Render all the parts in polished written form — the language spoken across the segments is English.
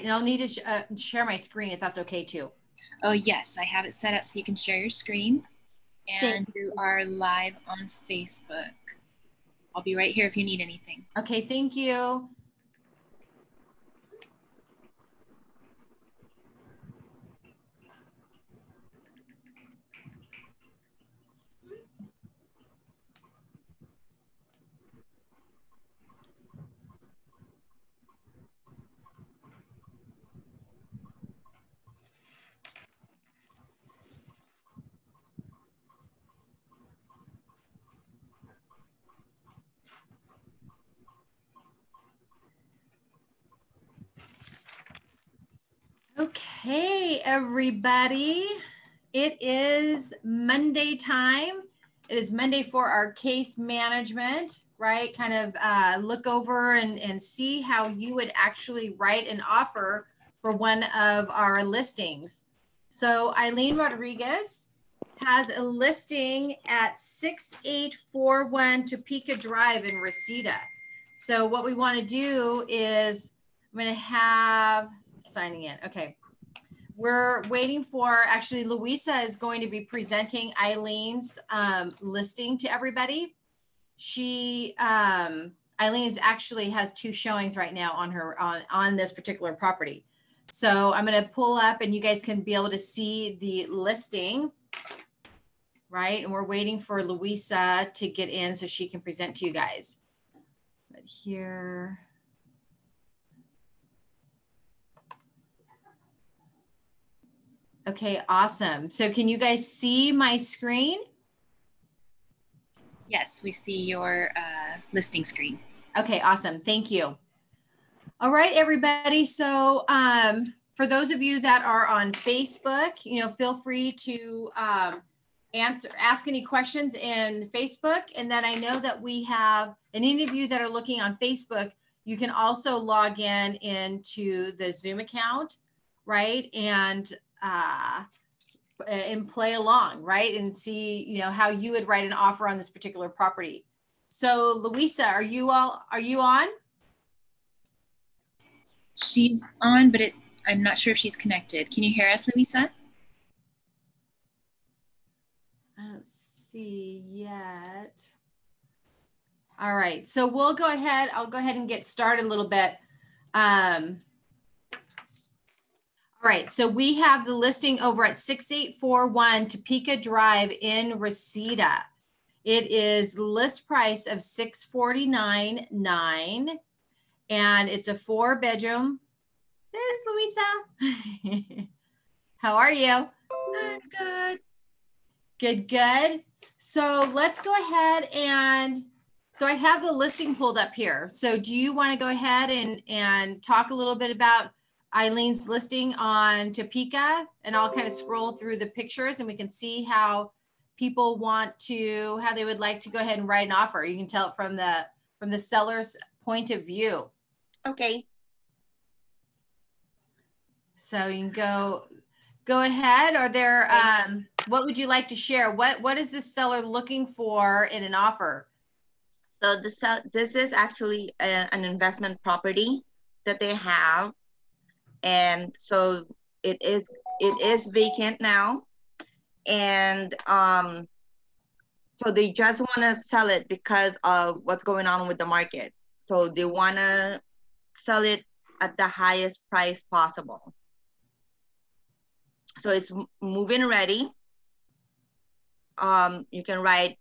and I'll need to share my screen if that's okay too. Oh yes, I have it set up so you can share your screen, and you are live on Facebook. I'll be right here if you need anything. Okay, thank you. Okay, everybody. It is Monday time. It is Monday for our case management, right? Kind of look over and see how you would actually write an offer for one of our listings. So Eileen Rodriguez has a listing at 6841 Topeka Drive in Reseda. So what we want to do is I'm going to have signing in. Okay. We're waiting for, actually, Louisa is going to be presenting Eileen's listing to everybody. Eileen actually has 2 showings right now on her, on this particular property. So I'm going to pull up and you guys can be able to see the listing, right? And we're waiting for Louisa to get in so she can present to you guys. But here. Okay, awesome. So can you guys see my screen? Yes, we see your listing screen. Okay, awesome. Thank you. All right, everybody. So for those of you that are on Facebook, feel free to ask any questions in Facebook. And then I know that we have, and any of you that are looking on Facebook, you can also log in into the Zoom account, right? And play along, right? And see, how you would write an offer on this particular property. So Louisa, are you on? She's on, but I'm not sure if she's connected. Can you hear us, Louisa? I don't see yet. All right, so we'll go ahead. I'll go ahead and get started a little bit. All right, so we have the listing over at 6841 Topeka Drive in Reseda. It is list price of $649,900, and it's a 4-bedroom. There's Louisa. How are you? I'm good. Good. So let's go ahead so I have the listing pulled up here. So do you want to go ahead and talk a little bit about Eileen's listing on Topeka, and I'll kind of scroll through the pictures and we can see how people how they would like to go ahead and write an offer. You can tell it from the seller's point of view. Okay. So you can go ahead. Are there, what would you like to share? What is the seller looking for in an offer? So this is actually an investment property that they have. And so it is vacant now. And so they just want to sell it because of what's going on with the market. So they want to sell it at the highest price possible. So it's move-in ready. You can write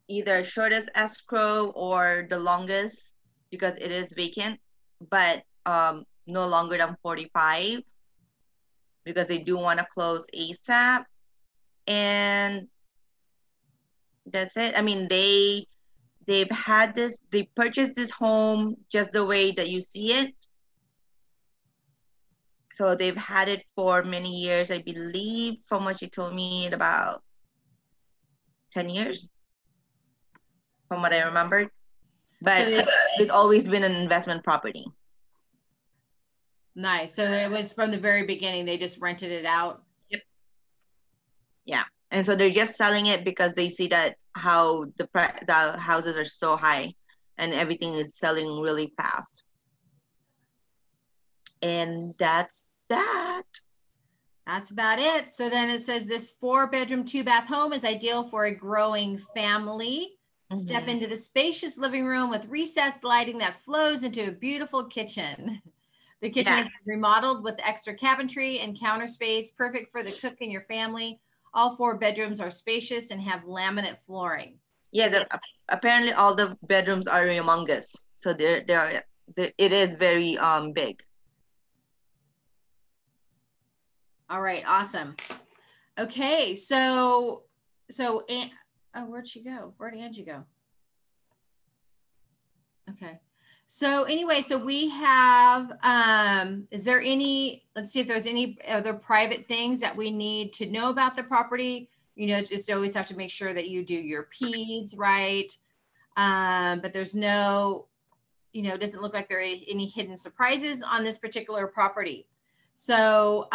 either shortest escrow or the longest because it is vacant, but no longer than 45 because they do want to close ASAP. And that's it. I mean, they purchased this home just the way that you see it. So they've had it for many years, I believe, from what you told me, about 10 years, from what I remembered. But so it's always been an investment property. Nice. So it was from the very beginning, they just rented it out. Yep. Yeah. And so they're just selling it because they see that how the houses are so high and everything is selling really fast. And that's that. That's about it. So then it says this 4-bedroom, 2-bath home is ideal for a growing family. Step into the spacious living room with recessed lighting that flows into a beautiful kitchen. The kitchen is remodeled with extra cabinetry and counter space, perfect for the cook and your family. All 4 bedrooms are spacious and have laminate flooring. Yeah, apparently all the bedrooms are humongous. So it is very big. All right, awesome. Okay, so where'd she go? Where'd Angie go? Okay. So anyway, so we have, is there any, let's see if there's any other private things that we need to know about the property. You know, just always have to make sure that you do your PEDs, right? But there's no, you know, it doesn't look like there are any hidden surprises on this particular property. So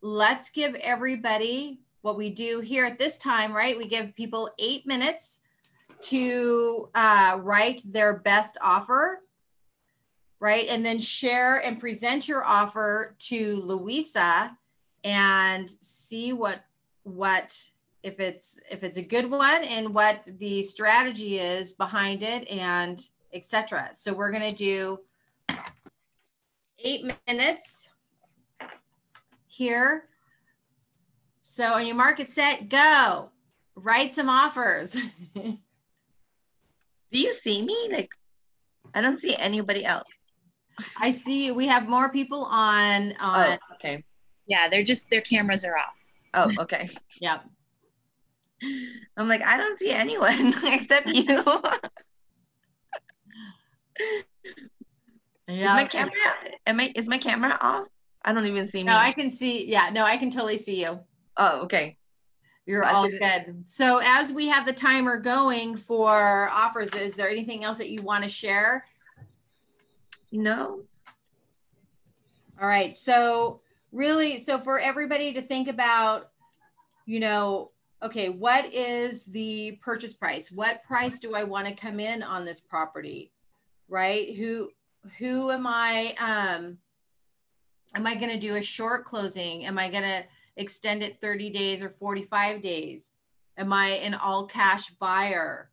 let's give everybody what we do here at this time, right? We give people 8 minutes to write their best offer, right? And then share and present your offer to Louisa and see what if it's a good one and what the strategy is behind it and etc. So we're going to do 8 minutes here. So on your mark, get set, go. Write some offers. Do you see me? Like, I don't see anybody else. I see we have more people on. Oh, okay. Yeah, their cameras are off. Oh, okay. Yep. I'm like, I don't see anyone except you. Yeah. Is my camera off? I don't even see me. No, I can see. Yeah, no, I can totally see you. Oh, okay. You're all good. So as we have the timer going for offers, is there anything else that you want to share? No. All right. So really, so for everybody to think about, you know, okay, what is the purchase price? What price do I want to come in on this property? Right? Who am I going to do a short closing? Am I going to extend it 30 days or 45 days? Am I an all cash buyer?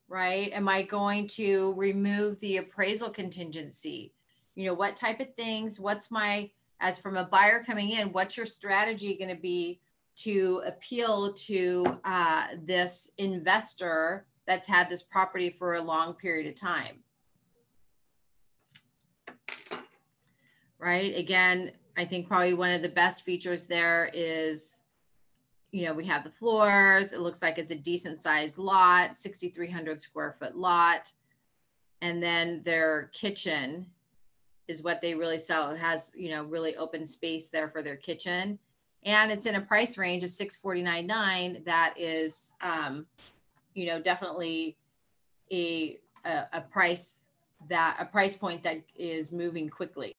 Right? Am I going to remove the appraisal contingency? You know, what type of things, as from a buyer coming in, what's your strategy going to be to appeal to this investor that's had this property for a long period of time? Right? Again, I think probably one of the best features there is, you know, we have the floors. It looks like it's a decent sized lot, 6,300 square foot lot. And then their kitchen is what they really sell. It has, you know, really open space there for their kitchen. And it's in a price range of $649,900. That is, you know, definitely a price point that is moving quickly.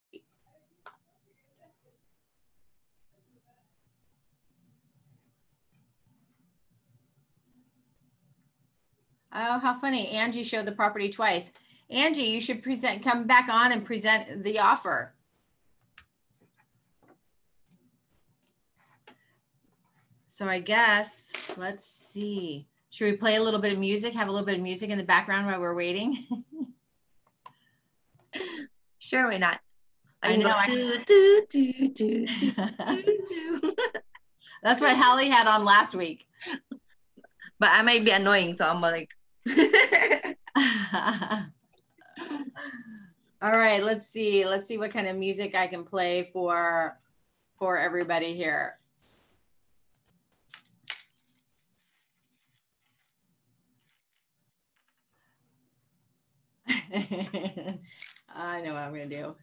Oh, how funny. Angie showed the property twice. Angie, you should come back on and present the offer. So I guess, let's see. Should we play a little bit of music, have a little bit of music in the background while we're waiting? Sure, why not? I know. Do. That's what Hallie had on last week. But I might be annoying, so I'm like. All right, let's see what kind of music I can play for everybody here. I know what I'm going to do.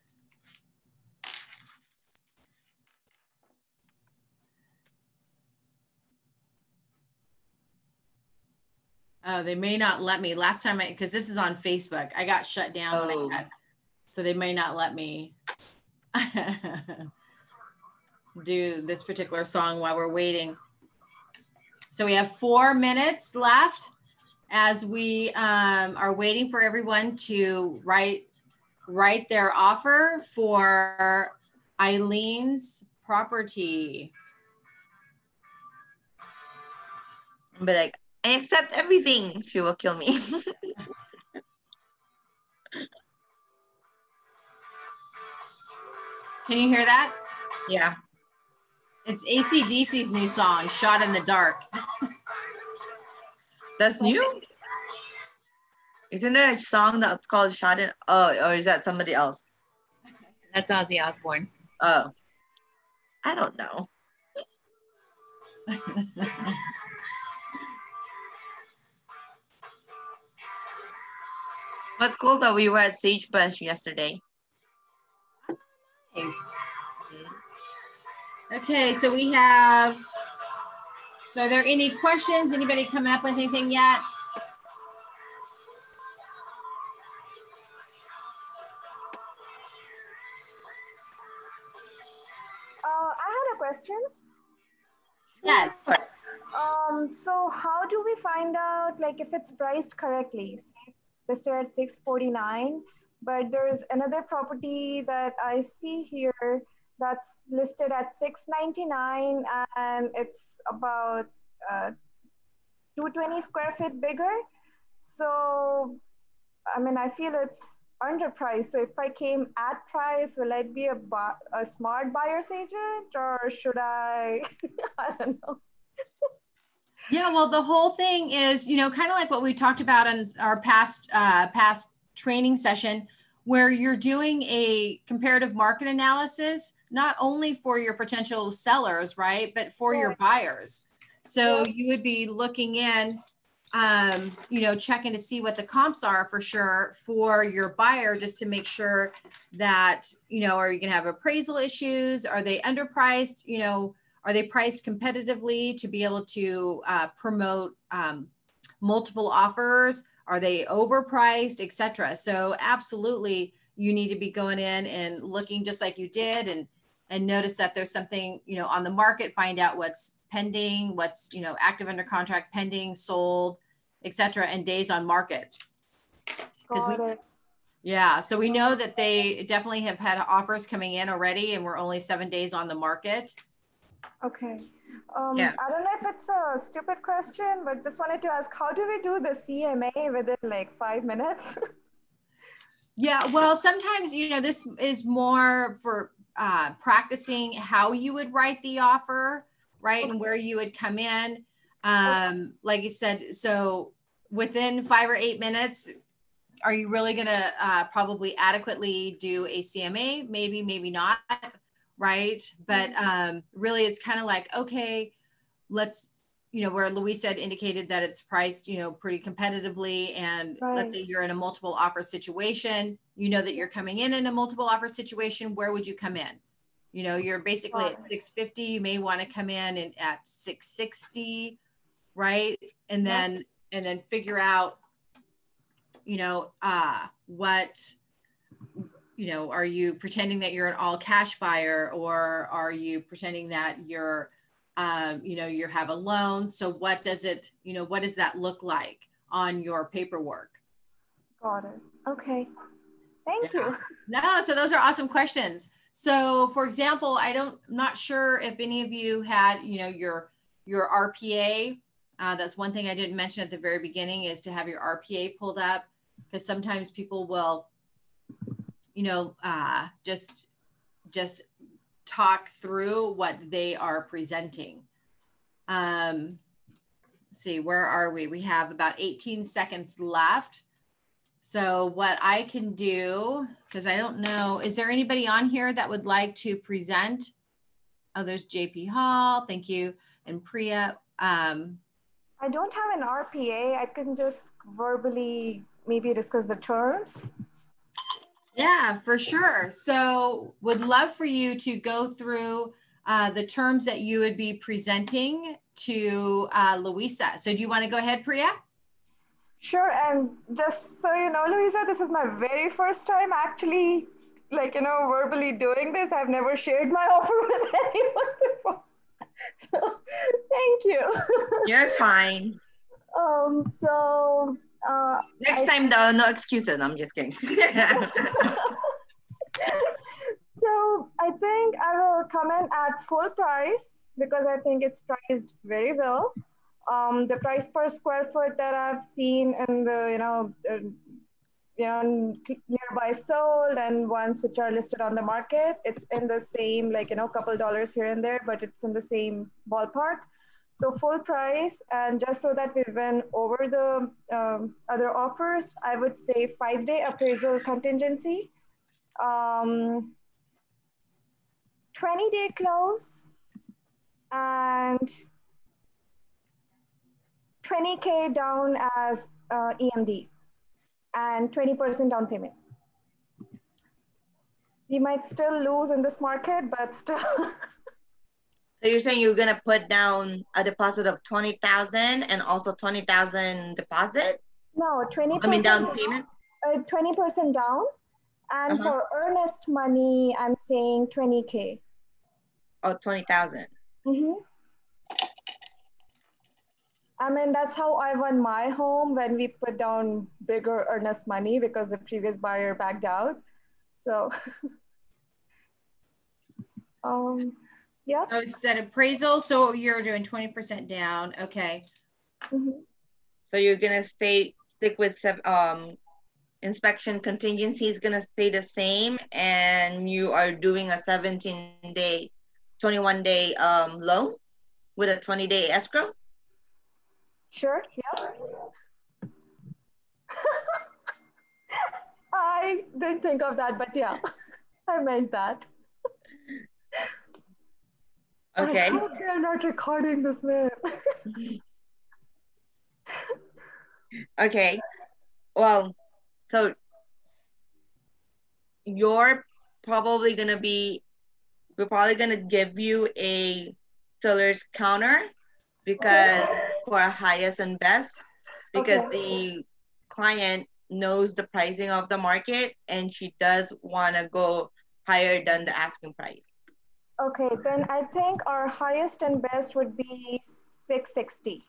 Oh, they may not let me. Last time because this is on Facebook, I got shut down. So they may not let me do this particular song while we're waiting. So we have 4 minutes left as we are waiting for everyone to write write their offer for Eileen's property. But like, I accept everything. She will kill me. Can you hear that? Yeah. It's AC/DC's new song, Shot in the Dark. That's new? Isn't there a song that's called Shot in? Oh, or is that somebody else? That's Ozzy Osbourne. Oh. I don't know. What's cool though, we were at Sagebrush yesterday. Nice. Okay, so we have, so are there any questions? Anybody coming up with anything yet? I had a question. Yes. So how do we find out like if it's priced correctly? Say listed at 649, but there's another property that I see here that's listed at 699 and it's about 220 square feet bigger. So, I mean, I feel it's underpriced. So if I came at price, will I be a smart buyer's agent or should I, I don't know. Yeah, well, the whole thing is, you know, kind of like what we talked about in our past training session, where you're doing a comparative market analysis, not only for your potential sellers, right, but for your buyers. So you would be looking in, you know, checking to see what the comps are for sure for your buyer, just to make sure that, you know, are you going to have appraisal issues? Are they underpriced? You know, are they priced competitively to be able to promote multiple offers? Are they overpriced, et cetera? So absolutely, you need to be going in and looking just like you did and notice that there's something, you know, on the market, find out what's pending, what's, you know, active under contract, pending, sold, et cetera, and days on market. Yeah, so we know that they definitely have had offers coming in already and we're only 7 days on the market. Okay. I don't know if it's a stupid question, but just wanted to ask, how do we do the CMA within like 5 minutes? Yeah, well, sometimes, you know, this is more for practicing how you would write the offer, right? Okay. And where you would come in. Like you said, so within 5 or 8 minutes, are you really going to probably adequately do a CMA? Maybe, maybe not. Right. But really, it's kind of like, okay, let's, you know, where Louise said indicated that it's priced, you know, pretty competitively. And let's say you're in a multiple offer situation, you know, that you're coming in a multiple offer situation. Where would you come in? You know, you're basically at 650. You may want to come in at 660. Right. And then figure out, you know, what, you know, are you pretending that you're an all cash buyer or are you pretending that you're, you know, you have a loan? So what does it, you know, what does that look like on your paperwork? Got it. Okay. Thank you. No, so those are awesome questions. So for example, I'm not sure if any of you had, you know, your RPA. That's one thing I didn't mention at the very beginning is to have your RPA pulled up, because sometimes people will, you know, just talk through what they are presenting. Let's see, where are we? We have about 18 seconds left. So what I can do, because I don't know, is there anybody on here that would like to present? Oh, there's JP Hall, thank you, and Priya. I don't have an RPA. I can just verbally maybe discuss the terms. Yeah, for sure. So would love for you to go through the terms that you would be presenting to Louisa. So do you want to go ahead, Priya? Sure. And just so you know, Louisa, this is my very first time actually, like, you know, verbally doing this. I've never shared my offer with anyone before. So thank you. You're fine. So next time though, no excuses. I'm just kidding. will come in at full price because I think it's priced very well. The price per square foot that I've seen in the nearby sold and ones which are listed on the market, it's in the same, like, couple dollars here and there, but it's in the same ballpark. So full price, and just so that we win over the other offers, I would say 5-day appraisal contingency, 20-day close, and 20K down as EMD, and 20% down payment. We might still lose in this market, but still. So you're saying you're gonna put down a deposit of 20,000 and also 20,000 deposit? No, 20%. I mean down payment. 20% down, and for earnest money, I'm saying 20K. Oh, 20,000. I mean, that's how I won my home when we put down bigger earnest money because the previous buyer backed out. So, yeah. Oh, it's at appraisal. So you're doing 20% down. Okay. So you're gonna stick with inspection contingency is gonna stay the same, and you are doing a 17-day, 21-day loan with a 20-day escrow. Sure. Yeah. I didn't think of that, but yeah, I meant that. Okay. I hope they're not recording this, man. Okay. Well, so we're probably gonna give you a seller's counter because for our highest and best, because the client knows the pricing of the market and she does want to go higher than the asking price. Okay, then I think our highest and best would be 660.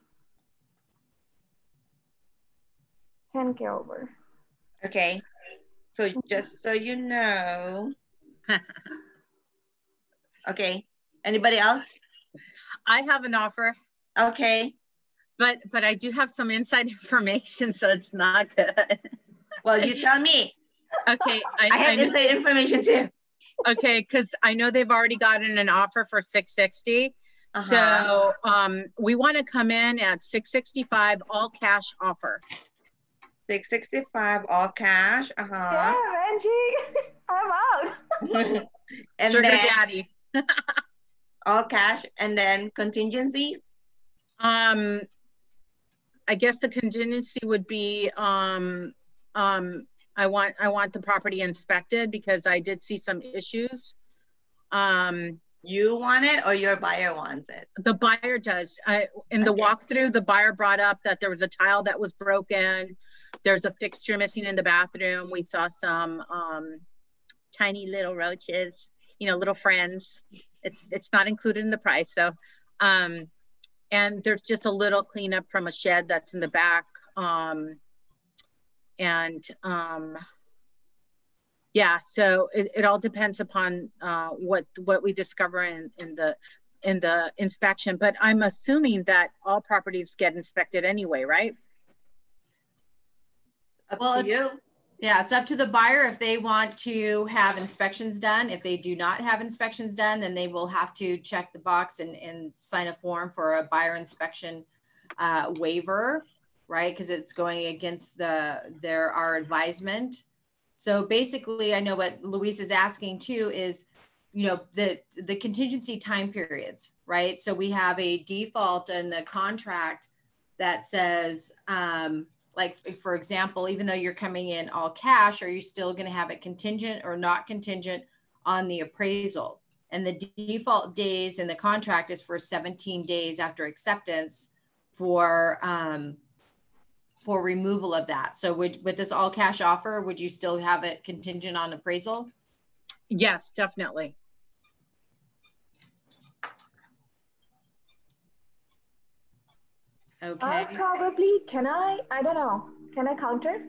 10K over. Okay, so just so you know. Okay, anybody else? I have an offer. Okay. But I do have some inside information, so it's not good. Well, you tell me. Okay. I have inside information too. Okay, because I know they've already gotten an offer for 660. So we want to come in at 665 all cash offer. 665 all cash. Yeah, Angie, I'm out. And Sugar then daddy. all cash, and then contingencies. I guess the contingency would be I want the property inspected because I did see some issues. You want it or your buyer wants it? The buyer does. In the walkthrough, the buyer brought up that there was a tile that was broken. There's a fixture missing in the bathroom. We saw some tiny little roaches, little friends. It's not included in the price though. And there's just a little cleanup from a shed that's in the back. Yeah, so it all depends upon what we discover in the inspection. But I'm assuming that all properties get inspected anyway, right? Up to you. Yeah, it's up to the buyer if they want to have inspections done. If they do not have inspections done, then they will have to check the box and sign a form for a buyer inspection waiver, right? Because it's going against our advisement. So basically, I know what Luis is asking too is, the contingency time periods, right? So we have a default in the contract that says, like, for example, even though you're coming in all cash, are you still going to have it contingent or not contingent on the appraisal? And the default days in the contract is for 17 days after acceptance for removal of that. So with this all cash offer, would you still have it contingent on appraisal? Yes, definitely. Okay. I probably, I don't know. Can I counter?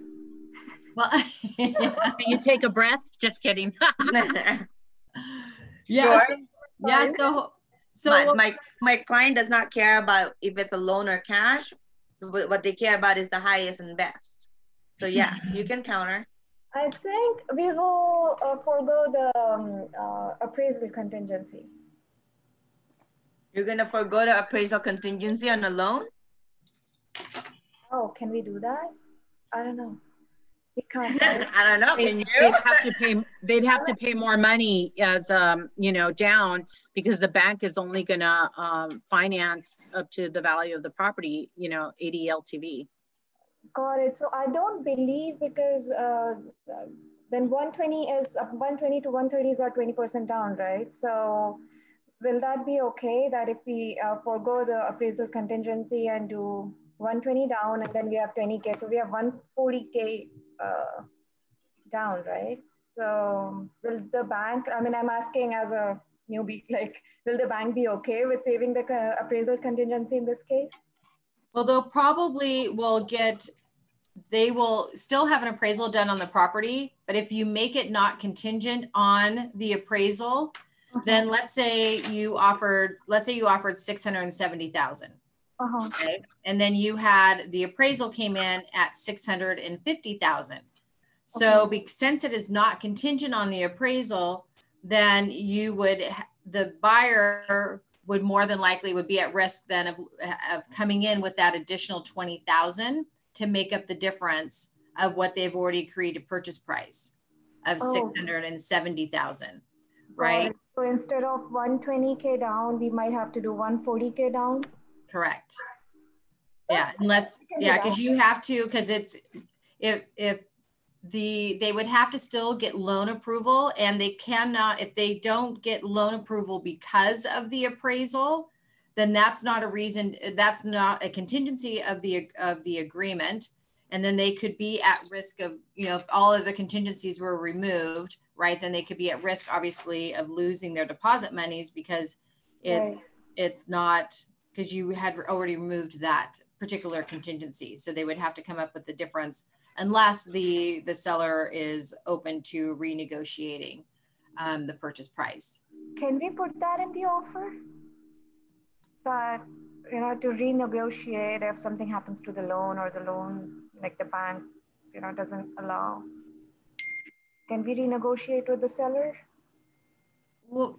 Well, Can you take a breath? Just kidding. Yeah. Sure. Yeah, so my client does not care about if it's a loan or cash. What they care about is the highest and best. So yeah, you can counter. I think we will forego the appraisal contingency. You're gonna forego the appraisal contingency on a loan? Oh, can we do that? I don't know. We can't, right? I don't know. Can you? They'd have to pay more money as you know, down, because the bank is only gonna finance up to the value of the property, you know, 80 LTV. Got it. So I don't believe, because then 120 to 130 is our 20% down, right? So will that be okay that if we forego the appraisal contingency and do 120 down, and then we have 20K, so we have 140K down, right? So will the bank, I mean, I'm asking as a newbie, like, will the bank be okay with waiving the appraisal contingency in this case? Well, they'll probably they will still have an appraisal done on the property, but if you make it not contingent on the appraisal, then let's say you offered 670,000. Okay? And then you had the appraisal came in at 650,000. So since it is not contingent on the appraisal, then the buyer would more than likely would be at risk then of coming in with that additional 20,000 to make up the difference of what they've already agreed to purchase price of 670,000, right? So instead of 120K down, we might have to do 140K down? Correct. Yeah, because you have to, because it's, they would have to still get loan approval, and they cannot, if they don't get loan approval because of the appraisal, then that's not a reason, that's not a contingency of the agreement. And then they could be at risk of, if all of the contingencies were removed, right, then they could be at risk, obviously, of losing their deposit monies, because it's not, because you had already removed that particular contingency. So they would have to come up with the difference unless the seller is open to renegotiating the purchase price. Can we put that in the offer? That, to renegotiate if something happens to the loan, or the loan, like the bank, doesn't allow. Can we renegotiate with the seller? Well,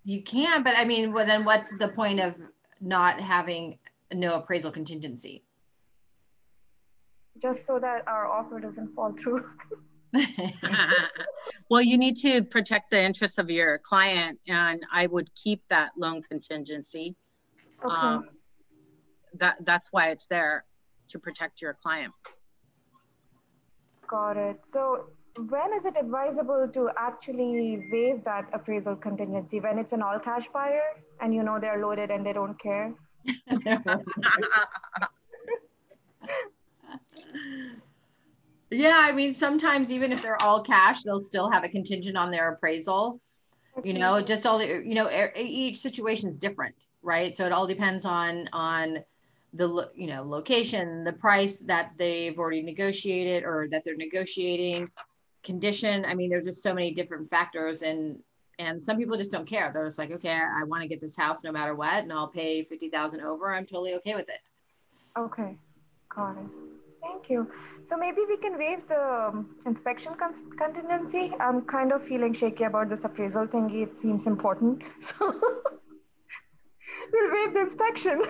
you can, but I mean, well, then what's the point of not having no appraisal contingency? Just so that our offer doesn't fall through. Well, you need to protect the interests of your client, and I would keep that loan contingency. Okay. That's why it's there, to protect your client. Got it. So when is it advisable to actually waive that appraisal contingency? When it's an all cash buyer and they're loaded and they don't care? Yeah, I mean, sometimes even if they're all cash, they'll still have a contingent on their appraisal. Okay. Just all the, each situation is different, right? So it all depends on the, location, the price that they've already negotiated or that they're negotiating, condition. I mean, there's just so many different factors, and some people just don't care. They're just like, okay, I want to get this house no matter what, and I'll pay 50,000 over. I'm totally okay with it. Okay, got it. Thank you. So maybe we can waive the inspection contingency. I'm kind of feeling shaky about this appraisal thingy. It seems important. So we'll waive the inspection.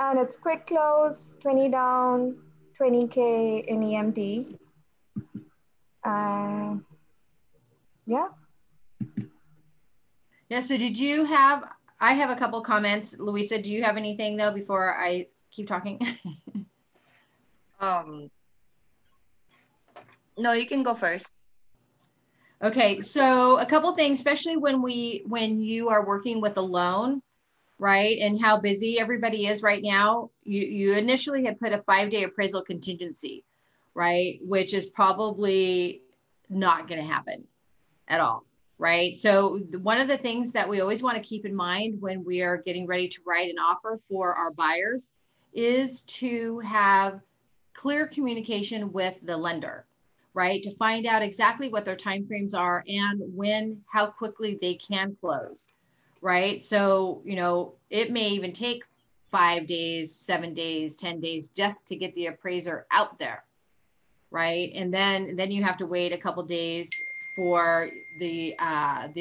And it's quick close, 20 down, 20K in EMD. Yeah. Yeah, so I have a couple comments. Louisa, do you have anything though before I keep talking? No, you can go first. Okay, so a couple things, especially when you are working with a loan, right, and how busy everybody is right now. You initially had put a 5-day appraisal contingency, right, which is probably not going to happen at all, right? So one of the things that we always want to keep in mind when we are getting ready to write an offer for our buyers is to have clear communication with the lender, right? To find out exactly what their timeframes are and how quickly they can close, right? So, you know, it may even take 5 days, 7 days, 10 days just to get the appraiser out there, right? And then you have to wait a couple days for the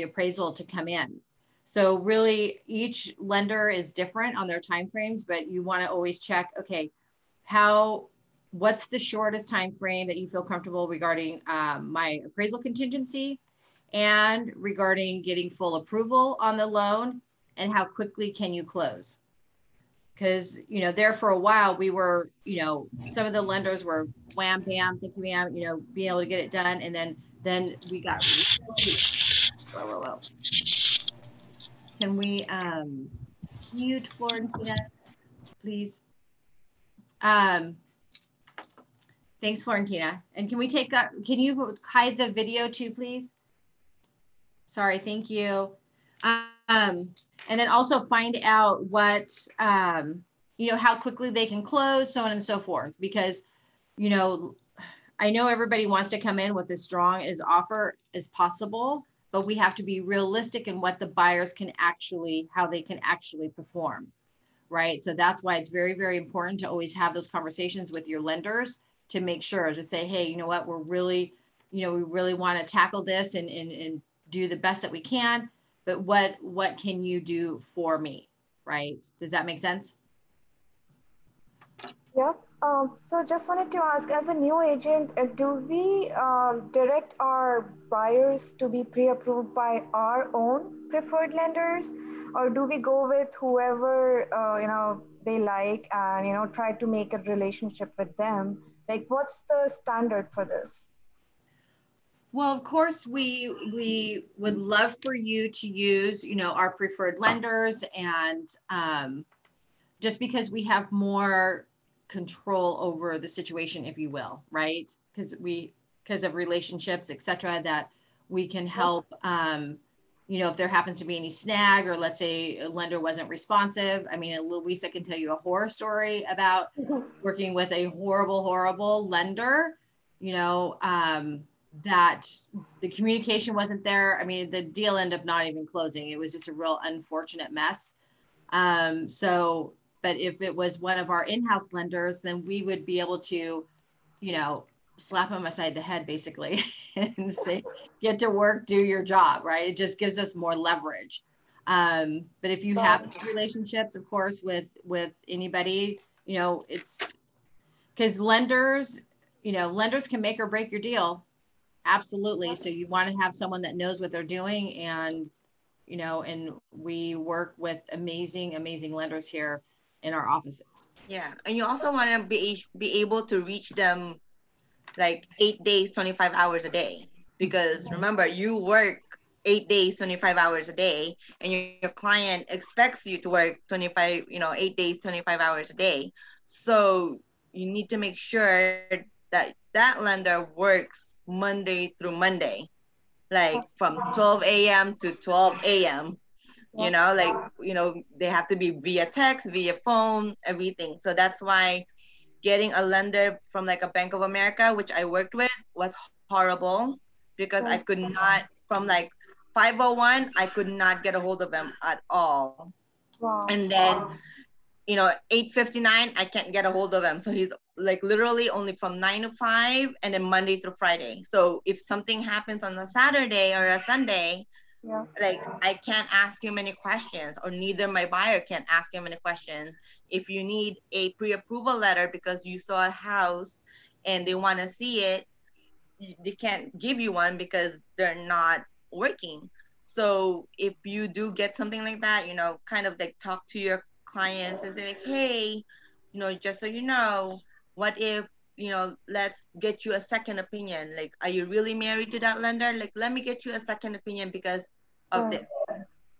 appraisal to come in. So really each lender is different on their timeframes, but you want to always check, okay, what's the shortest time frame that you feel comfortable regarding my appraisal contingency and regarding getting full approval on the loan, and how quickly can you close? Because, you know, there for a while we were, you know, some of the lenders were wham, bam, thank you, ma'am, you know, being able to get it done. And then we got, whoa. Can we mute Florentina, please? Thanks, Florentina. And can you hide the video too, please? Sorry, thank you. And then also find out what, you know, how quickly they can close, so on and so forth. Because, you know, I know everybody wants to come in with as strong as offer as possible, but we have to be realistic in what the buyers can actually, how they can actually perform, right? So that's why it's very, very important to always have those conversations with your lenders to make sure to say, hey, you know what, we're really, you know, we really want to tackle this and do the best that we can, but what can you do for me, right? Does that make sense? Yeah. So just wanted to ask, as a new agent, do we direct our buyers to be pre-approved by our own preferred lenders, or do we go with whoever you know, they like and, you know, try to make a relationship with them? Like, what's the standard for this? Well, of course, we would love for you to use, you know, our preferred lenders, and just because we have more control over the situation, if you will, right? Because of relationships, etc., that we can help. You know, if there happens to be any snag, or let's say a lender wasn't responsive. I mean, Luisa can tell you a horror story about working with a horrible lender, you know, that the communication wasn't there. I mean, the deal ended up not even closing. It was just a real unfortunate mess. So, but if it was one of our in-house lenders, then we would be able to, you know, slap them aside the head basically and say, get to work, do your job, right? It just gives us more leverage. But if you have these relationships, of course, with anybody, you know, it's because lenders, you know, lenders can make or break your deal. Absolutely. So you want to have someone that knows what they're doing, and, you know, and we work with amazing lenders here in our offices. Yeah, and you also want to be able to reach them like 8 days, 25 hours a day, because remember, you work 8 days, 25 hours a day, and your client expects you to work 25, you know, 8 days, 25 hours a day. So you need to make sure that that lender works Monday through Monday, like from 12 a.m. to 12 a.m. You know, like, you know, they have to be via text, via phone, everything. So that's why getting a lender from like a Bank of America, which I worked with, was horrible, because I could not, from like 5:01, I could not get a hold of them at all. Wow. And then, you know, 8:59, I can't get a hold of him. So he's like literally only from 9 to 5, and then Monday through Friday. So if something happens on a Saturday or a Sunday, Yeah. like I can't ask him any questions, or neither my buyer can ask him any questions. If you need a pre-approval letter because you saw a house and they want to see it, they can't give you one because they're not working. So if you do get something like that, you know, kind of like talk to your clients and say like, hey, you know, just so you know, what if, you know, let's get you a second opinion. Like, are you really married to that lender? Like, let me get you a second opinion because of this.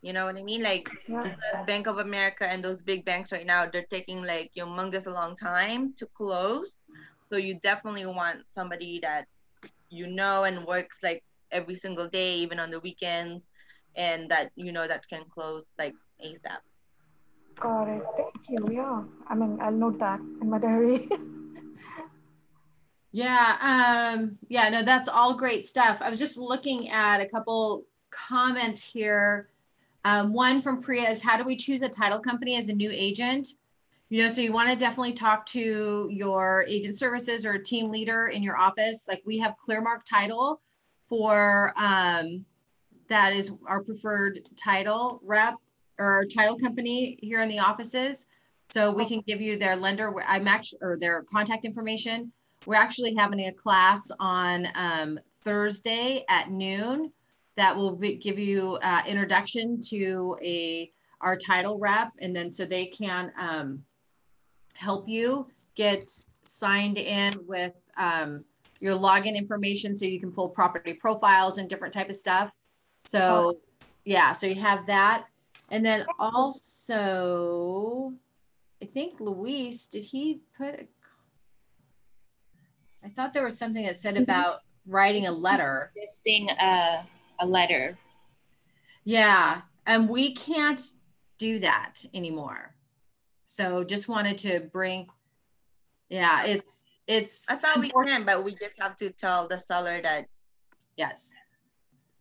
You know what I mean? Like, because Bank of America and those big banks right now, they're taking like humongous a long time to close. So you definitely want somebody that's, you know, and works like every single day, even on the weekends, and that, you know, that can close like ASAP. Got it. Thank you. Yeah. I mean, I'll note that in my diary. Yeah, yeah, no, that's all great stuff. I was just looking at a couple comments here. One from Priya is, how do we choose a title company as a new agent? You know, so you want to definitely talk to your agent services or team leader in your office. Like we have Clearmark Title for, that is our preferred title rep or title company here in the offices. So we can give you their lender, or their contact information. We're actually having a class on Thursday at noon that will give you introduction to our title rep, and then so they can help you get signed in with your login information so you can pull property profiles and different type of stuff. So yeah, so you have that. And then also, I think Luis, did he put I thought there was something that said about writing a letter. Suggesting a letter. Yeah, and we can't do that anymore. So just wanted to bring, yeah, it's. I thought we can, but we just have to tell the seller that. Yes.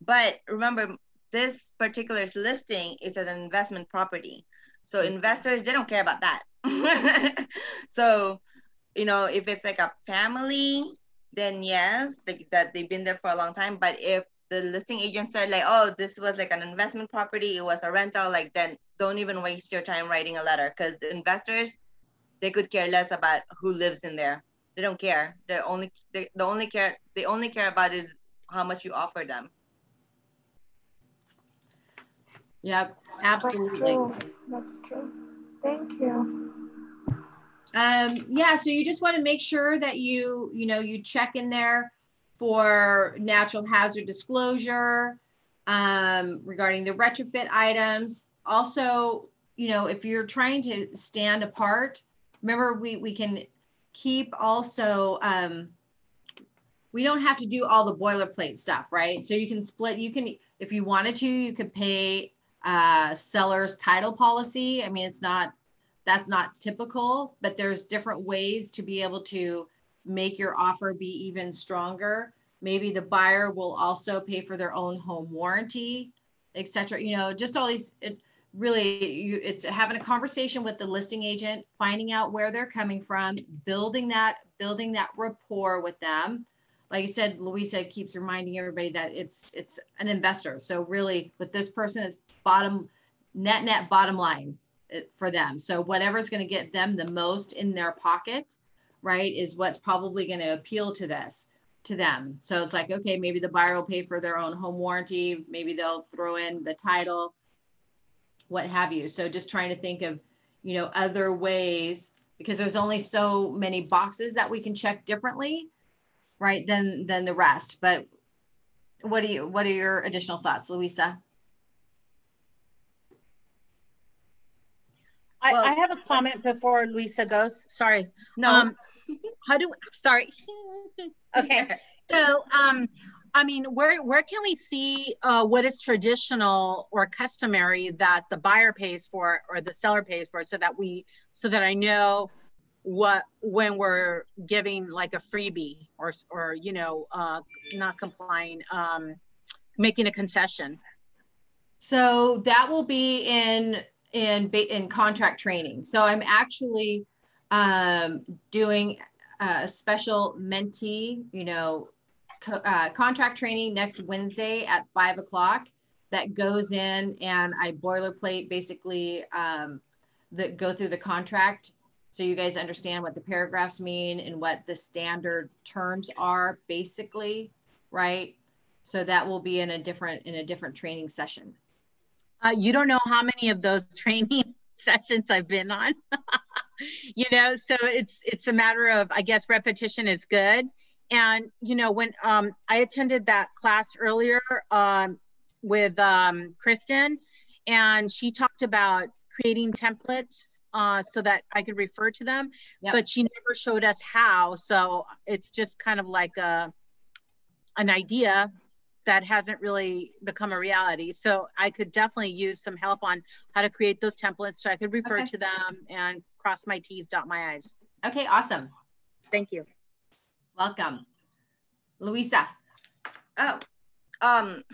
But remember, this particular listing is an investment property. So investors, they don't care about that. So, you know, if it's like a family, then yes, that they've been there for a long time. But if the listing agent said like, oh, this was like an investment property, it was a rental, like then don't even waste your time writing a letter, because investors, they could care less about who lives in there. They don't care. They only care about is how much you offer them. Yep, absolutely. That's true. Thank you. Yeah, so you just want to make sure that you check in there for natural hazard disclosure regarding the retrofit items. Also, if you're trying to stand apart, remember we can keep also, we don't have to do all the boilerplate stuff, right? So you can split, if you wanted to, you could pay seller's title policy. I mean, that's not typical, but there's different ways to be able to make your offer be even stronger. Maybe the buyer will also pay for their own home warranty, etc. Just all these, it's having a conversation with the listing agent, finding out where they're coming from, building that rapport with them. Like I said, Louisa keeps reminding everybody that it's an investor. So really with this person, it's net bottom line for them. So whatever's going to get them the most in their pocket, right, is what's probably going to appeal to them. So it's like, okay, maybe the buyer will pay for their own home warranty. Maybe they'll throw in the title, what have you. So just trying to think of, other ways, because there's only so many boxes that we can check differently, right, than the rest. But what are your additional thoughts, Louisa? I have a comment before Luisa goes. Sorry. No. Sorry. Okay. So, I mean, where can we see what is traditional or customary that the buyer pays for or the seller pays for, so that I know when we're giving like a freebie or not complying, making a concession? So that will be in contract training. So I'm actually doing a special mentee, contract training next Wednesday at 5 o'clock that goes in, and I boilerplate basically that go through the contract, so you guys understand what the paragraphs mean and what the standard terms are basically, right? So that will be in a different training session. You don't know how many of those training sessions I've been on. So it's a matter of, I guess, repetition is good. And, when I attended that class earlier with Kristen, and she talked about creating templates so that I could refer to them, yep. But she never showed us how. So it's just kind of like an idea that hasn't really become a reality. So I could definitely use some help on how to create those templates so I could refer to them and cross my T's, dot my I's. Okay, awesome. Thank you. Welcome. Louisa. Oh,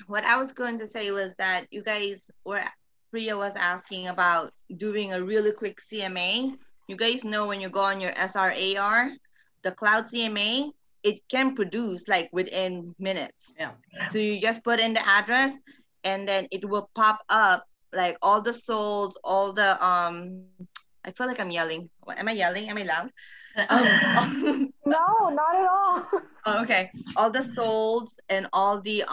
what I was going to say was that you guys were, Priya was asking about doing a really quick CMA. You guys know when you go on your SRAR, the cloud CMA, it can produce like within minutes. Yeah. So you just put in the address and then it will pop up like all the solds, all the, I feel like I'm yelling. Am I yelling? Am I loud? No, not at all. Oh, okay. All the solds and all the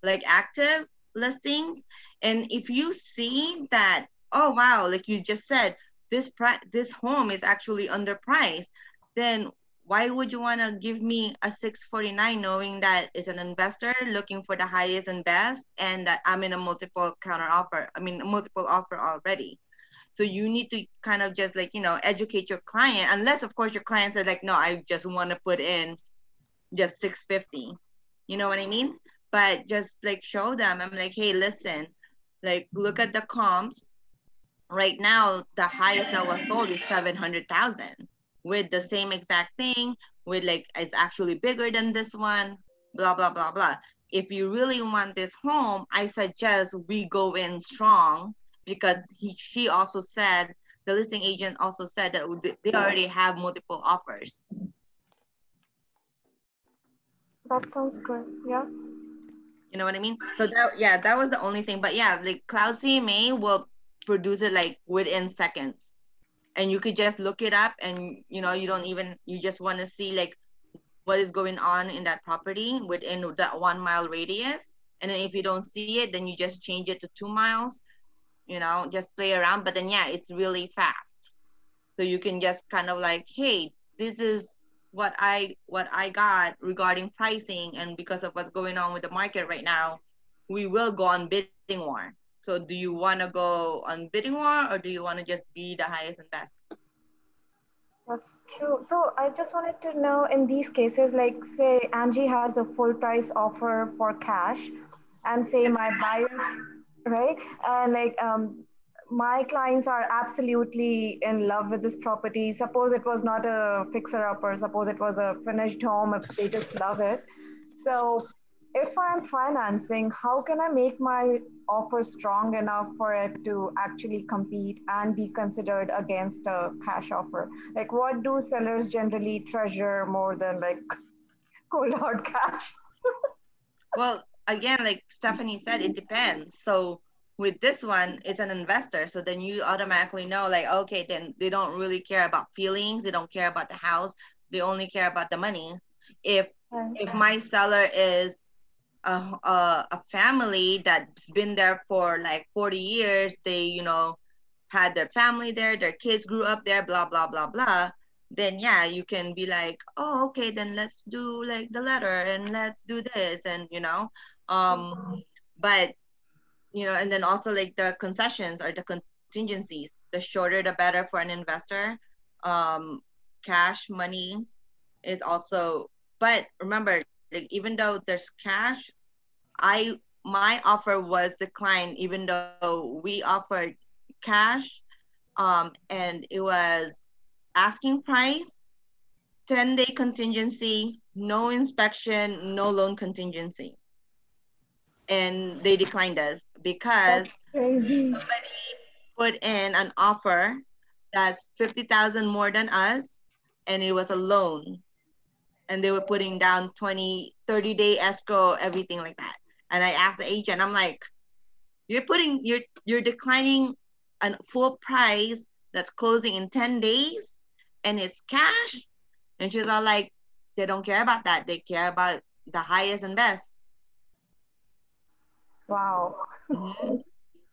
like active listings. And if you see that, oh wow, like you just said, this home is actually underpriced, then why would you want to give me a 649 knowing that it's an investor looking for the highest and best and that I'm in a multiple counter offer, I mean a multiple offer already. So you need to kind of just like, you know, educate your client, unless of course your client says like, no, I just want to put in just 650. You know what I mean? But just like show them, I'm like, hey, listen, like look at the comps. Right now, the highest that was sold is 700,000 with the same exact thing, with like, it's actually bigger than this one, blah, blah, blah, blah. If you really want this home, I suggest we go in strong because she also said, the listing agent also said that they already have multiple offers. That sounds good. Yeah. You know what I mean? So that, yeah, that was the only thing. But yeah, like Cloud CMA will produce it like within seconds. And you could just look it up and, you know, you don't even, you just want to see like what is going on in that property within that 1 mile radius. And then if you don't see it, then you just change it to 2 miles, you know, just play around. But then, yeah, it's really fast. So you can just kind of like, hey, this is what I got regarding pricing, and because of what's going on with the market right now, we will go on bidding war. So do you want to go on bidding war, or do you want to just be the highest and best? That's true. So I just wanted to know, in these cases, like say Angie has a full price offer for cash, and say my buyer, right? And like my clients are absolutely in love with this property. Suppose it was not a fixer upper, suppose it was a finished home, if they just love it. So if I'm financing, how can I make my offer strong enough for it to actually compete and be considered against a cash offer? Like, what do sellers generally treasure more than like cold hard cash? Well, again, like Stephanie said, it depends. So with this one, it's an investor. So then you automatically know like, okay, then they don't really care about feelings. They don't care about the house. They only care about the money. If my seller is a family that's been there for like 40 years, they, you know, had their family there, their kids grew up there, blah, blah, blah, blah, then yeah, you can be like, oh, okay, then let's do like the letter and let's do this. And, you know, but, you know, and then also like the concessions or the contingencies, the shorter, the better for an investor. Cash money is also, but remember, like, even though there's cash, my offer was declined, even though we offered cash, and it was asking price, 10-day contingency, no inspection, no loan contingency. And they declined us because somebody put in an offer that's 50,000 more than us, and it was a loan. And they were putting down 30-day escrow, everything like that. And I asked the agent, I'm like, you're declining a full price that's closing in 10 days and it's cash? And she's all like, they don't care about that. They care about the highest and best. Wow. Mm-hmm.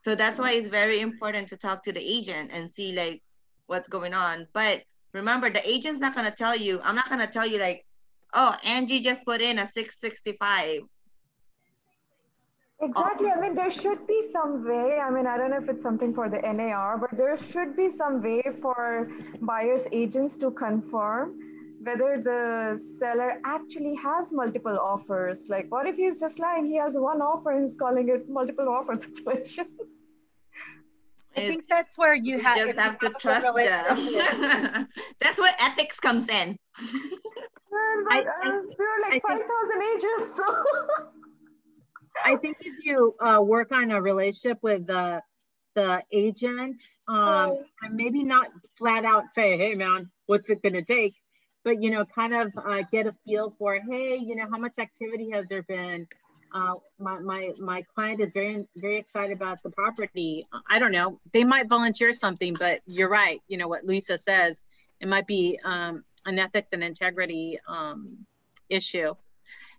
So that's why it's very important to talk to the agent and see like what's going on. But remember, the agent's not going to tell you, I'm not going to tell you like, oh, Angie just put in a 665. Exactly. I mean, there should be some way. I mean, I don't know if it's something for the NAR, but there should be some way for buyers' agents to confirm whether the seller actually has multiple offers. Like, what if he's just lying? He has one offer and he's calling it multiple offer situation. I think that's where you just have to trust them. That's where ethics comes in. Well, but there are like 5,000 agents. So. I think if you work on a relationship with the agent, and maybe not flat out say, hey man, what's it gonna take? But, you know, kind of get a feel for, hey, you know, how much activity has there been? My client is very, very excited about the property. I don't know, they might volunteer something, but you're right. You know, what Lisa says, it might be an ethics and integrity issue.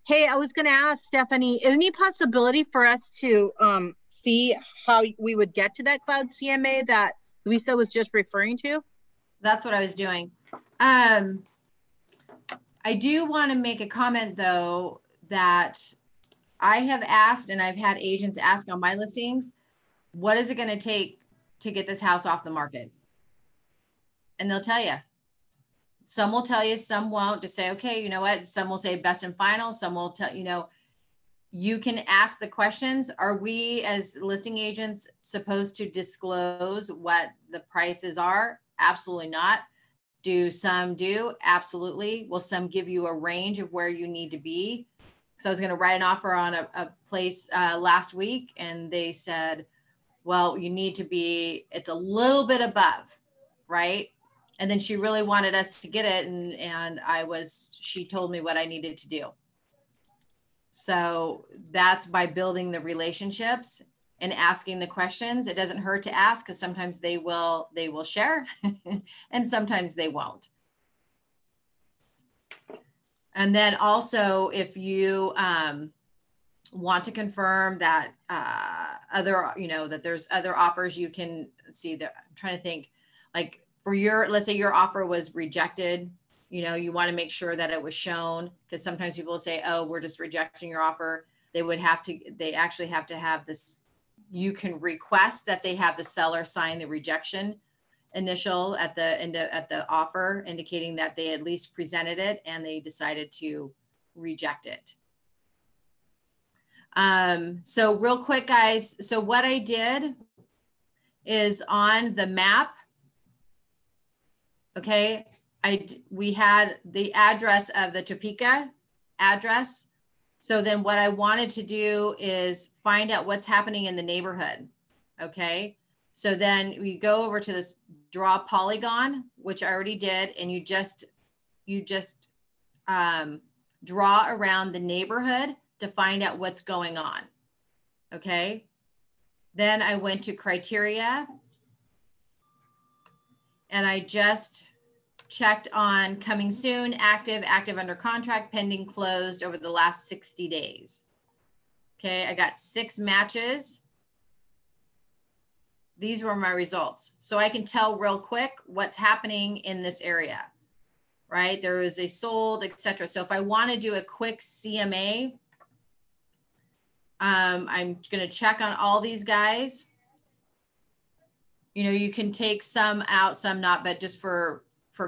Hey, I was going to ask Stephanie, is any possibility for us to see how we would get to that cloud CMA that Lisa was just referring to? That's what I was doing. I do want to make a comment though, that I have asked, and I've had agents ask on my listings, what is it going to take to get this house off the market? And they'll tell you. Some will tell you, some won't, to say, okay, you know what? Some will say best and final. Some will tell, you know, you can ask the questions. Are we as listing agents supposed to disclose what the prices are? Absolutely not. Do some do? Absolutely. Will some give you a range of where you need to be? So I was going to write an offer on a place last week, and they said, well, you need to be, it's a little bit above, right? And then she really wanted us to get it. And she told me what I needed to do. So that's by building the relationships and asking the questions. It doesn't hurt to ask, because sometimes they will share and sometimes they won't. And then also, if you want to confirm that that there's other offers, you can see that. I'm trying to think, like for let's say your offer was rejected, you know, you want to make sure that it was shown, because sometimes people will say, oh, we're just rejecting your offer. They actually have to have this. You can request that they have the seller sign the rejection initial at the end at the offer, indicating that they at least presented it and they decided to reject it. So real quick, guys. So what I did is on the map. Okay. We had the address of the Topeka address. So then what I wanted to do is find out what's happening in the neighborhood. Okay. So then we go over to this draw polygon, which I already did. And you just draw around the neighborhood to find out what's going on. Okay. Then I went to criteria and I just checked on coming soon, active, active under contract, pending, closed over the last 60 days. Okay, I got 6 matches. These were my results. So I can tell real quick what's happening in this area, right? There was a sold, etc. So if I want to do a quick CMA, I'm going to check on all these guys. You know, you can take some out, some not, but just for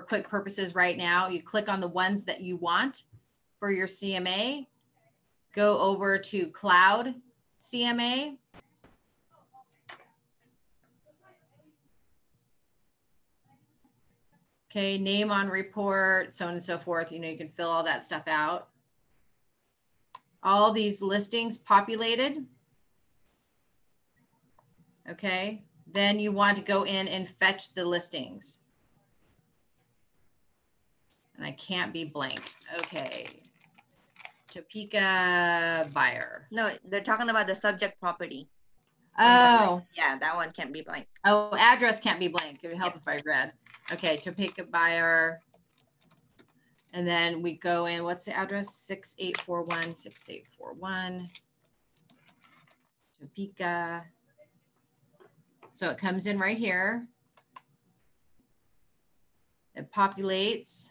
quick purposes right now, you click on the ones that you want for your CMA, go over to Cloud CMA. Okay, name on report, so on and so forth. You know, you can fill all that stuff out. All these listings populated. Okay, then you want to go in and fetch the listings. And I can't be blank. Okay. Topeka buyer. No, they're talking about the subject property. Oh. Yeah, that one can't be blank. Oh, address can't be blank. It would help if I read. Okay, Topeka buyer. And then we go in, what's the address? 6841, 6841. Topeka. So it comes in right here. It populates.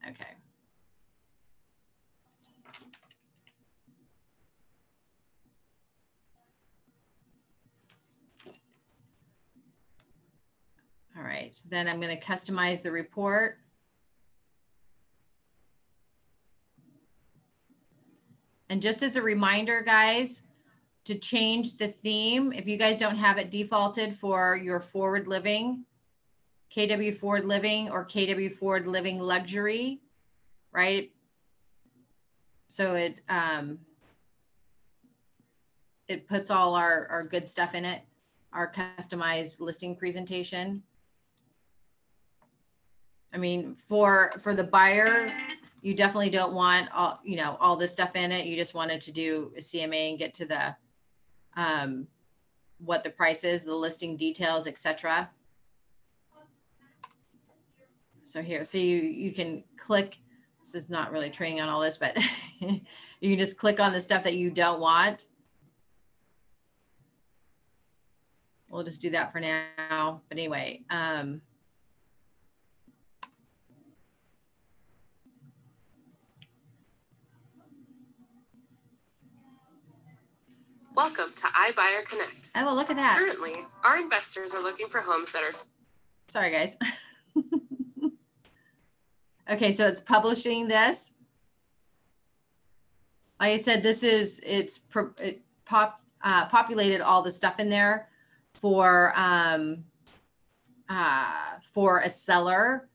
Okay. All right, then I'm going to customize the report. And just as a reminder, guys, to change the theme, if you guys don't have it defaulted for your forward living, KW Ford Living or KW Ford Living Luxury, right? So it puts all our good stuff in it, our customized listing presentation. I mean, for the buyer, you definitely don't want all, you know, all this stuff in it. You just wanted to do a CMA and get to the what the price is, the listing details, etc. So here, so you can click. This is not really training on all this, but you can just click on the stuff that you don't want. We'll just do that for now. But anyway, welcome to iBuyer Connect. oh, well, look at that. Currently, our investors are looking for homes that are... Sorry, guys. Okay, so it's publishing this. Like I said, this is, it populated all the stuff in there for a seller.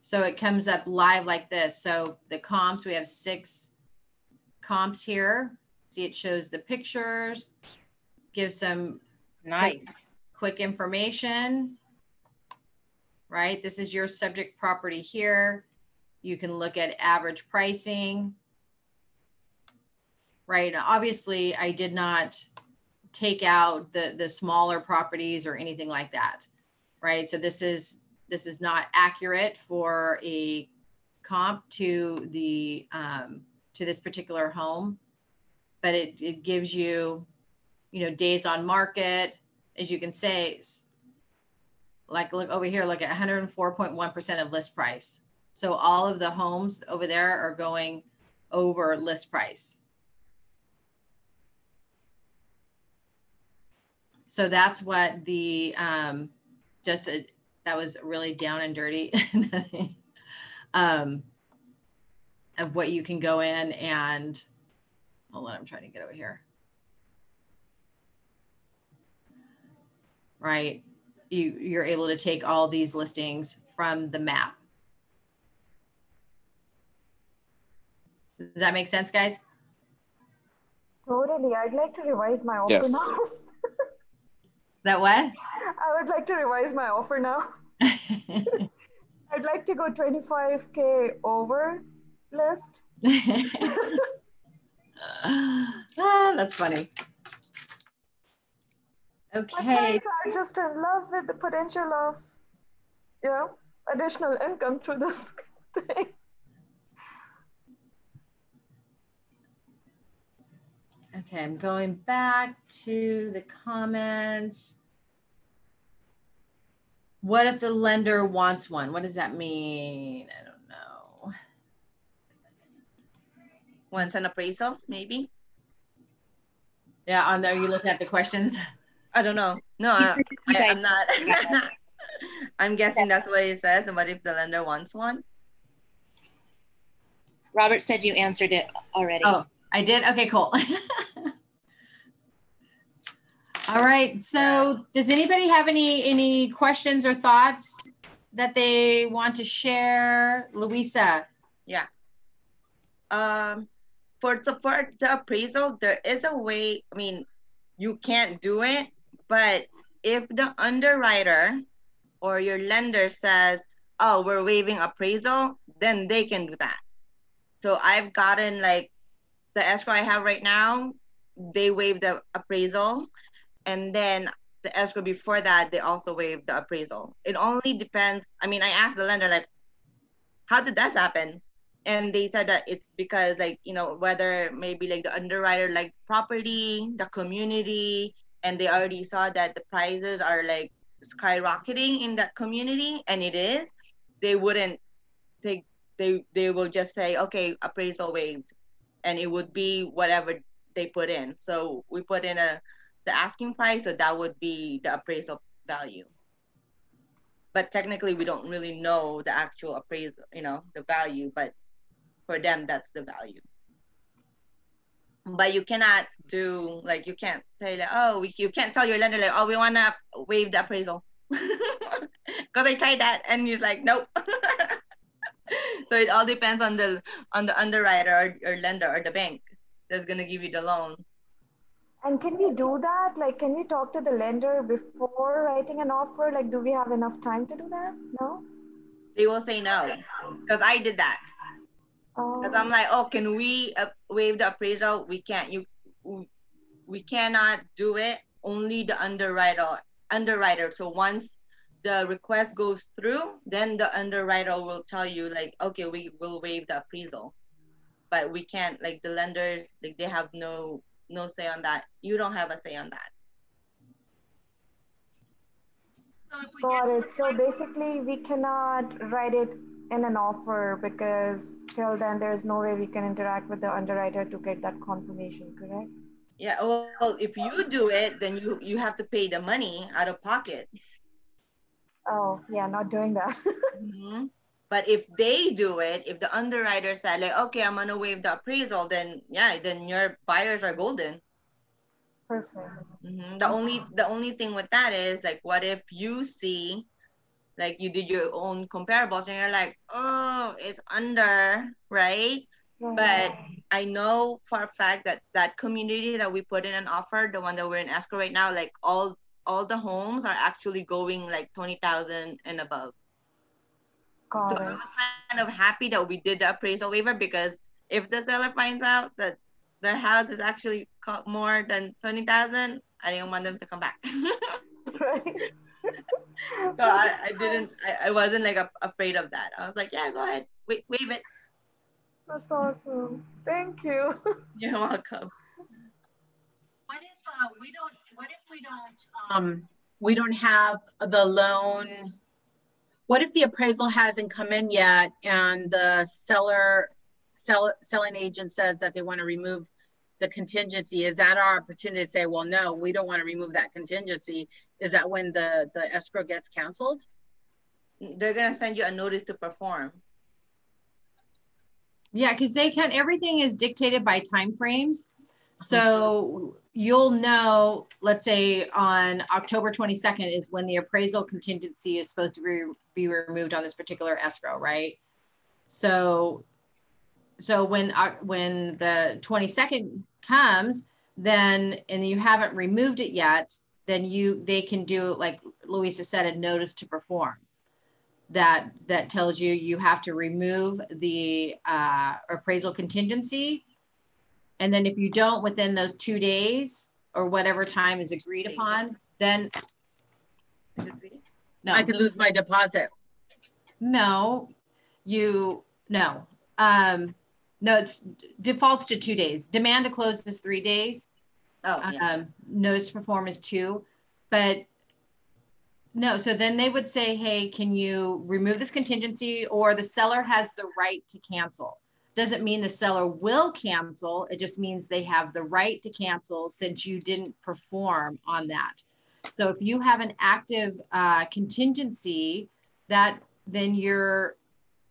So it comes up live like this. So the comps, we have 6 comps here. See, it shows the pictures, gives some Nice. quick information, right? This is your subject property here. You can look at average pricing, right? Obviously, I did not take out the smaller properties or anything like that, right? So this is not accurate for a comp to the to this particular home, but it gives you, you know, days on market, as you can say, like look over here, look at 104.1% of list price. So all of the homes over there are going over list price. So that's what the that was really down and dirty of what you can go in and, hold on, I'm trying to get over here. Right, you're able to take all these listings from the map. Does that make sense, guys? Totally. I'd like to revise my offer now. That what? I would like to revise my offer now. I'd like to go 25K over list. That's funny. My Okay. friends are just in love with the potential of, you know, additional income through this thing. Okay, I'm going back to the comments. What if the lender wants one? What does that mean? I don't know. Wants an appraisal, maybe? Yeah, on there, you looking at the questions? I don't know. No, I'm not. I'm guessing that's what it says. And what if the lender wants one? Robert said you answered it already. Oh, I did? Okay, cool. All right. So does anybody have any questions or thoughts that they want to share? Louisa? Yeah. For support the appraisal, there is a way, I mean, you can't do it, but if the underwriter or your lender says, oh, we're waiving appraisal, then they can do that. So I've gotten, like, the escrow I have right now, they waived the appraisal. And then the escrow before that, they also waived the appraisal. It only depends. I mean, I asked the lender, like, how did that happen? And they said that it's because, like, you know, whether maybe like the underwriter liked property, the community, and they already saw that the prices are like skyrocketing in that community, and it is, they wouldn't take, they will just say, okay, appraisal waived, and it would be whatever they put in. So we put in the asking price, so that would be the appraisal value. But technically, we don't really know the actual appraisal, you know, the value, but for them, that's the value. But you cannot do, like, you can't say like, oh, you can't tell your lender like, oh, we want to waive the appraisal. Because I tried that and he's like, nope. So it all depends on the underwriter or lender or the bank that's going to give you the loan. And can we do that? Like, can we talk to the lender before writing an offer? Like, do we have enough time to do that? No? They will say no, because I did that. Because I'm like, oh, can we waive the appraisal? We can't. We cannot do it. Only the underwriter. So once the request goes through, then the underwriter will tell you like, okay, we will waive the appraisal. But we can't, like, the lenders, like, they have no say on that. You don't have a say on that. So if we got it. So basically, we cannot write it in an offer because till then there's no way we can interact with the underwriter to get that confirmation, correct? Yeah, well, if you do it, then you have to pay the money out of pocket. Oh, yeah, not doing that. Mm-hmm. But if they do it, if the underwriter said like, okay, I'm gonna waive the appraisal, then yeah, then your buyers are golden. Perfect. Mm-hmm. The only thing with that is like, what if you see, like, you did your own comparables and you're like, oh, it's under, right? But I know for a fact that that community that we put in an offer, the one that we're in escrow right now, like all the homes are actually going like 20,000 and above. Got So it. I was kind of happy that we did the appraisal waiver, because if the seller finds out that their house is actually more than 20,000, I didn't want them to come back. Right. So I wasn't like afraid of that. I was like, yeah, go ahead, waive it. That's awesome. Thank you. You're welcome. What if we don't have the loan? What if the appraisal hasn't come in yet and the selling agent says that they want to remove the contingency? Is that our opportunity to say, well, no, we don't want to remove that contingency? Is that when the escrow gets canceled? They're gonna send you a notice to perform. Yeah, because everything is dictated by time frames. So you'll know, let's say on October 22nd is when the appraisal contingency is supposed to be removed on this particular escrow, right? So when the 22nd comes, then, and you haven't removed it yet, then they can do, like Louisa said, a notice to perform. That tells you have to remove the appraisal contingency. And then if you don't within those 2 days or whatever time is agreed upon, then no. I could lose my deposit. No, no, it's defaults to 2 days. Demand to close is 3 days. Oh, yeah. Notice to perform is 2, but no, so then they would say, hey, can you remove this contingency, or the seller has the right to cancel. Doesn't mean the seller will cancel. It just means they have the right to cancel since you didn't perform on that. So if you have an active contingency, then you're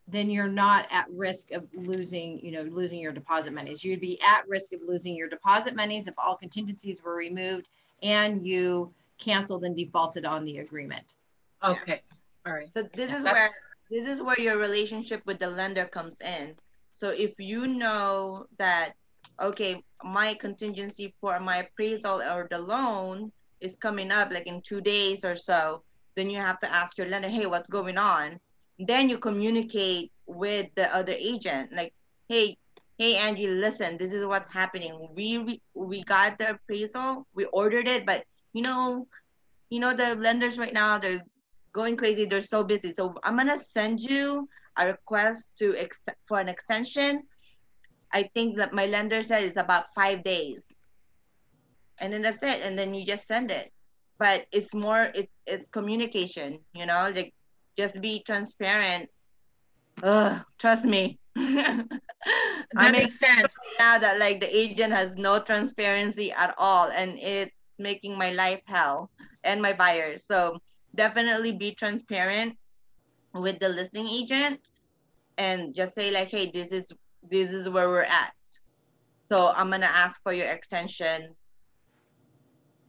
not at risk of losing your deposit monies. You'd be at risk of losing your deposit monies if all contingencies were removed and you canceled and defaulted on the agreement. Okay, all right. So this is where your relationship with the lender comes in. So if you know that, okay, my contingency for my appraisal or the loan is coming up like in 2 days or so, then you have to ask your lender, hey, what's going on? Then you communicate with the other agent, like, hey, Angie, listen, this is what's happening. We got the appraisal, we ordered it, but the lenders right now, they're going crazy. They're so busy. So I'm gonna send you a request for an extension. I think that my lender said it's about 5 days, and then that's it. And then you just send it. But it's communication. Like, just be transparent. Trust me. That makes sense. Now that like the agent has no transparency at all, and it's making my life hell and my buyers. So definitely be transparent with the listing agent and just say like, hey, this is where we're at. So I'm gonna ask for your extension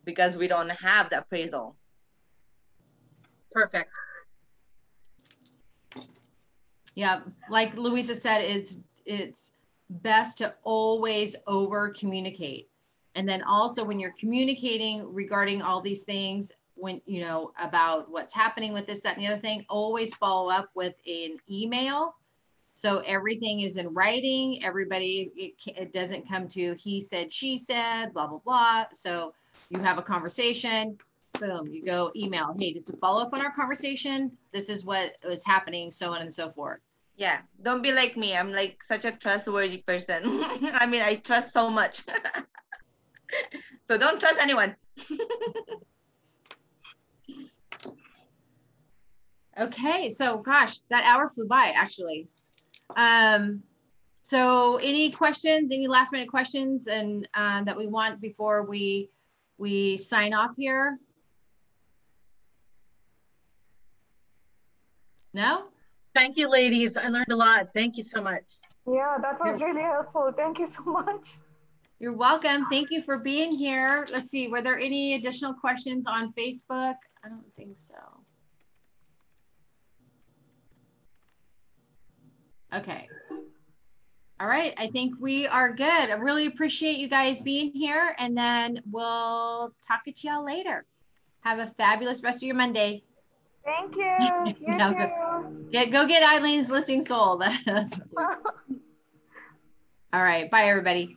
because we don't have the appraisal. Perfect. Yeah, like Louisa said, it's best to always over communicate. And then also when you're communicating regarding all these things, when you know about what's happening with this, that, and the other thing, always follow up with an email. So everything is in writing. Everybody, it doesn't come to he said, she said, blah, blah, blah. So you have a conversation, boom, you go email. Hey, just to follow up on our conversation, this is what was happening, so on and so forth. Yeah, don't be like me. I'm like such a trustworthy person. I mean, I trust so much. So don't trust anyone. Okay, so gosh, that hour flew by actually. So any questions, any last minute questions and that we want before we sign off here? No? Thank you, ladies. I learned a lot. Thank you so much. Yeah, that was really helpful. Thank you so much. You're welcome. Thank you for being here. Let's see, were there any additional questions on Facebook? I don't think so. Okay. All right, I think we are good. I really appreciate you guys being here, and then we'll talk to y'all later. Have a fabulous rest of your Monday. Thank you. You too. Go get Eileen's listing sold. All right, bye everybody.